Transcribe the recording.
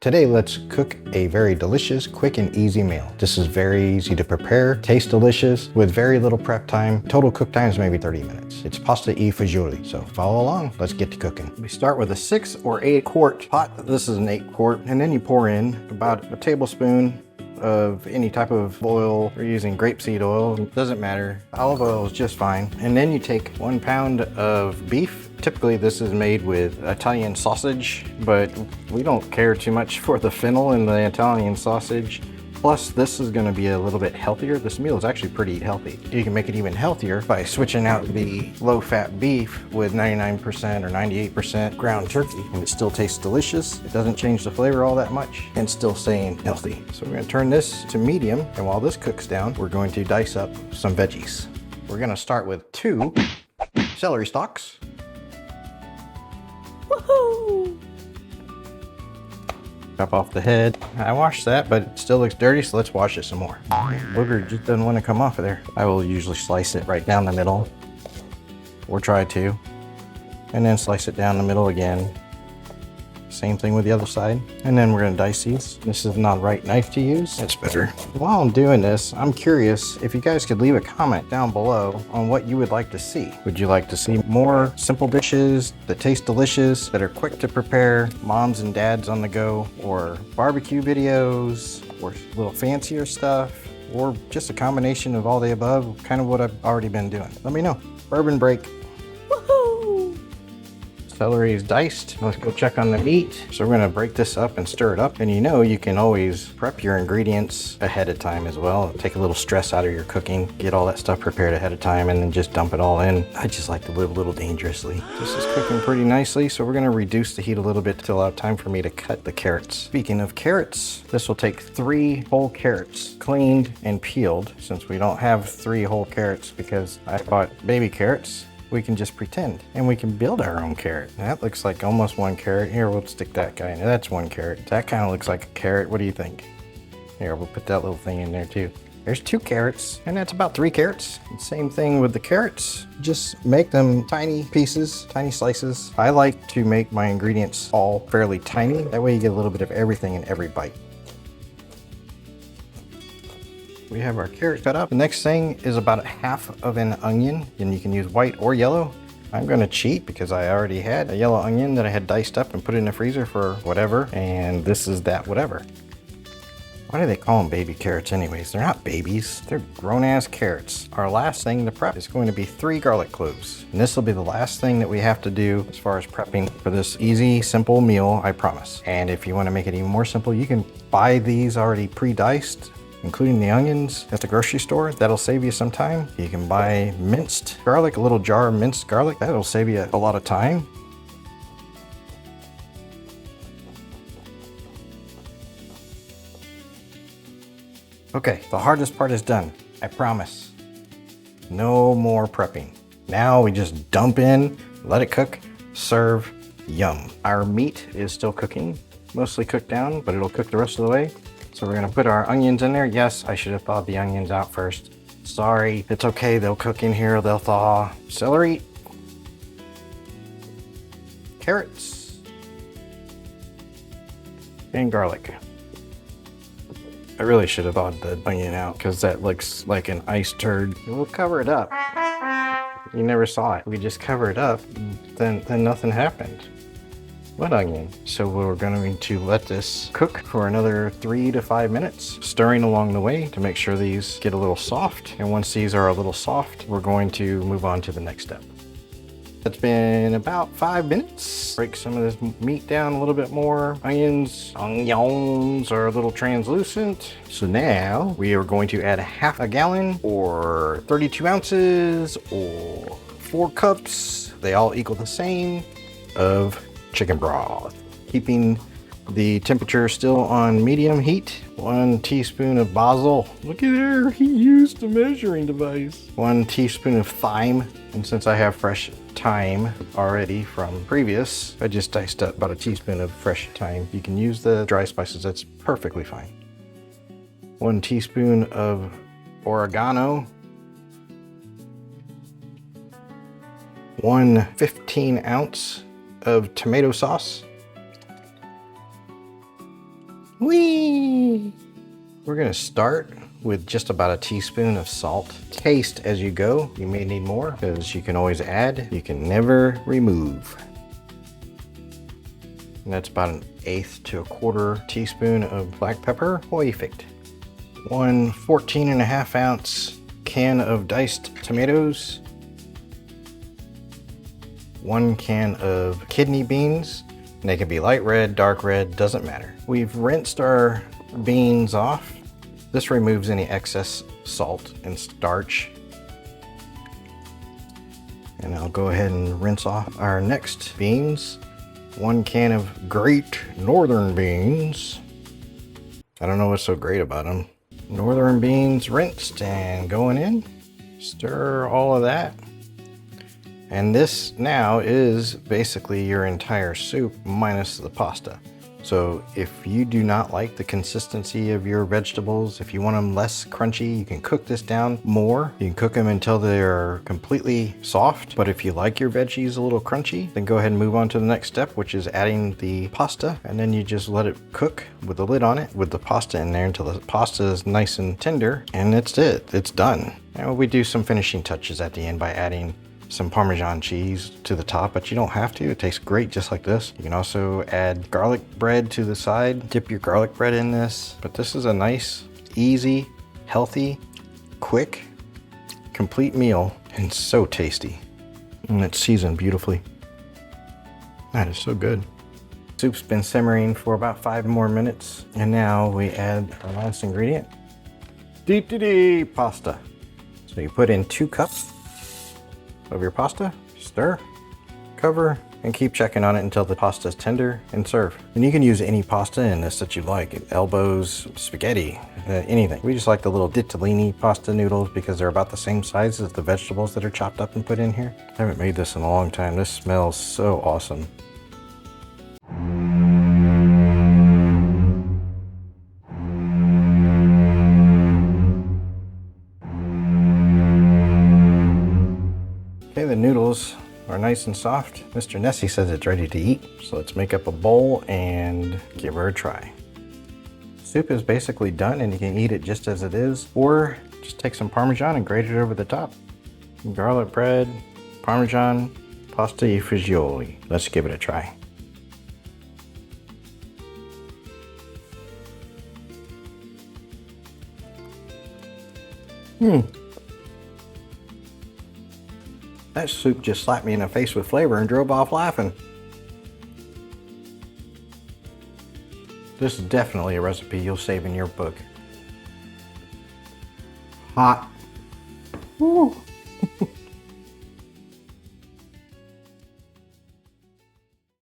Today, let's cook a very delicious, quick and easy meal. This is very easy to prepare, tastes delicious, with very little prep time. Total cook time is maybe 30 minutes. It's pasta fagioli, so follow along. Let's get to cooking. We start with a 6 or 8 quart pot. This is an 8 quart, and then you pour in about a tablespoon of any type of oil. We're using grapeseed oil, doesn't matter. Olive oil is just fine. And then you take 1 pound of beef. Typically this is made with Italian sausage, but we don't care too much for the fennel in the Italian sausage. Plus, this is gonna be a little bit healthier. This meal is actually pretty healthy. You can make it even healthier by switching out the low-fat beef with 99% or 98% ground turkey, and it still tastes delicious. It doesn't change the flavor all that much, and still staying healthy. So we're gonna turn this to medium, and while this cooks down, we're going to dice up some veggies. We're gonna start with 2 celery stalks. Woohoo! Chop off the head. I washed that, but it still looks dirty, so let's wash it some more. Booger just doesn't want to come off of there. I will usually slice it right down the middle, or try to, and then slice it down the middle again. Same thing with the other side. And then we're gonna dice these. This is not the right knife to use. That's better. While I'm doing this, I'm curious if you guys could leave a comment down below on what you would like to see. Would you like to see more simple dishes that taste delicious, that are quick to prepare, moms and dads on the go, or barbecue videos, or a little fancier stuff, or just a combination of all the above, kind of what I've already been doing? Let me know. Bourbon break. Celery is diced. Let's go check on the meat. So we're gonna break this up and stir it up. And you know, you can always prep your ingredients ahead of time as well. Take a little stress out of your cooking. Get all that stuff prepared ahead of time and then just dump it all in. I just like to live a little dangerously. This is cooking pretty nicely, so we're gonna reduce the heat a little bit to allow time for me to cut the carrots. Speaking of carrots, this will take 3 whole carrots, cleaned and peeled. Since we don't have 3 whole carrots because I bought baby carrots, we can just pretend and we can build our own carrot. That looks like almost 1 carrot. Here, we'll stick that guy in. That's 1 carrot. That kind of looks like a carrot. What do you think? Here, we'll put that little thing in there too. There's 2 carrots, and that's about 3 carrots. Same thing with the carrots. Just make them tiny pieces, tiny slices. I like to make my ingredients all fairly tiny. That way you get a little bit of everything in every bite. We have our carrot cut up. The next thing is about 1/2 of an onion, and you can use white or yellow. I'm gonna cheat because I already had a yellow onion that I had diced up and put in the freezer for whatever, and this is that whatever. Why do they call them baby carrots anyways? They're not babies, they're grown-ass carrots. Our last thing to prep is going to be 3 garlic cloves. And this will be the last thing that we have to do as far as prepping for this easy, simple meal, I promise. And if you wanna make it even more simple, you can buy these already pre-diced, including the onions at the grocery store. That'll save you some time. You can buy minced garlic, a little jar of minced garlic. That'll save you a lot of time. Okay, the hardest part is done, I promise. No more prepping. Now we just dump in, let it cook, serve, yum. Our meat is still cooking, mostly cooked down, but it'll cook the rest of the way. So we're gonna put our onions in there. Yes, I should have thawed the onions out first. Sorry, it's okay, they'll cook in here, they'll thaw. Celery. Carrots. And garlic. I really should have thawed the onion out because that looks like an ice turd. We'll cover it up. You never saw it. We just cover it up, then nothing happened. What onion? So we're going to let this cook for another 3 to 5 minutes, stirring along the way to make sure these get a little soft. And once these are a little soft, we're going to move on to the next step. It's been about 5 minutes. Break some of this meat down a little bit more. Onions are a little translucent. So now we are going to add 1/2 gallon or 32 ounces or 4 cups. They all equal the same of chicken broth. Keeping the temperature still on medium heat. 1 teaspoon of basil. Look at there, he used a measuring device. 1 teaspoon of thyme. And since I have fresh thyme already from previous, I just diced up about 1 teaspoon of fresh thyme. You can use the dry spices, that's perfectly fine. 1 teaspoon of oregano. 1 15-ounce of tomato sauce. Whee! We're gonna start with just about a teaspoon of salt. Taste as you go. You may need more because you can always add. You can never remove. And that's about 1/8 to 1/4 teaspoon of black pepper. Perfect. 1 14.5 ounce can of diced tomatoes. 1 can of kidney beans. And they can be light red, dark red, doesn't matter. We've rinsed our beans off. This removes any excess salt and starch. And I'll go ahead and rinse off our next beans. 1 can of Great Northern beans. I don't know what's so great about them. Northern beans rinsed and going in. Stir all of that. And this now is basically your entire soup minus the pasta. So if you do not like the consistency of your vegetables, if you want them less crunchy, you can cook this down more. You can cook them until they're completely soft. But if you like your veggies a little crunchy, then go ahead and move on to the next step, which is adding the pasta. And then you just let it cook with the lid on it with the pasta in there until the pasta is nice and tender. And that's it, it's done. Now we do some finishing touches at the end by adding some Parmesan cheese to the top, but you don't have to. It tastes great just like this. You can also add garlic bread to the side. Dip your garlic bread in this. But this is a nice, easy, healthy, quick, complete meal, and so tasty. And it's seasoned beautifully. That is so good. Soup's been simmering for about 5 more minutes, and now we add our last ingredient. Pasta. So you put in 2 cups of your pasta, stir, cover, and keep checking on it until the pasta is tender, and serve. And you can use any pasta in this that you like, elbows, spaghetti, anything. We just like the little ditalini pasta noodles because they're about the same size as the vegetables that are chopped up and put in here. I haven't made this in a long time. This smells so awesome. The noodles are nice and soft. Mr. Nessie says it's ready to eat. So let's make up a bowl and give her a try. Soup is basically done and you can eat it just as it is, or just take some Parmesan and grate it over the top. Garlic bread, Parmesan, Pasta Fagioli. Let's give it a try. That soup just slapped me in the face with flavor and drove off laughing. This is definitely a recipe you'll save in your book. Hot. Woo.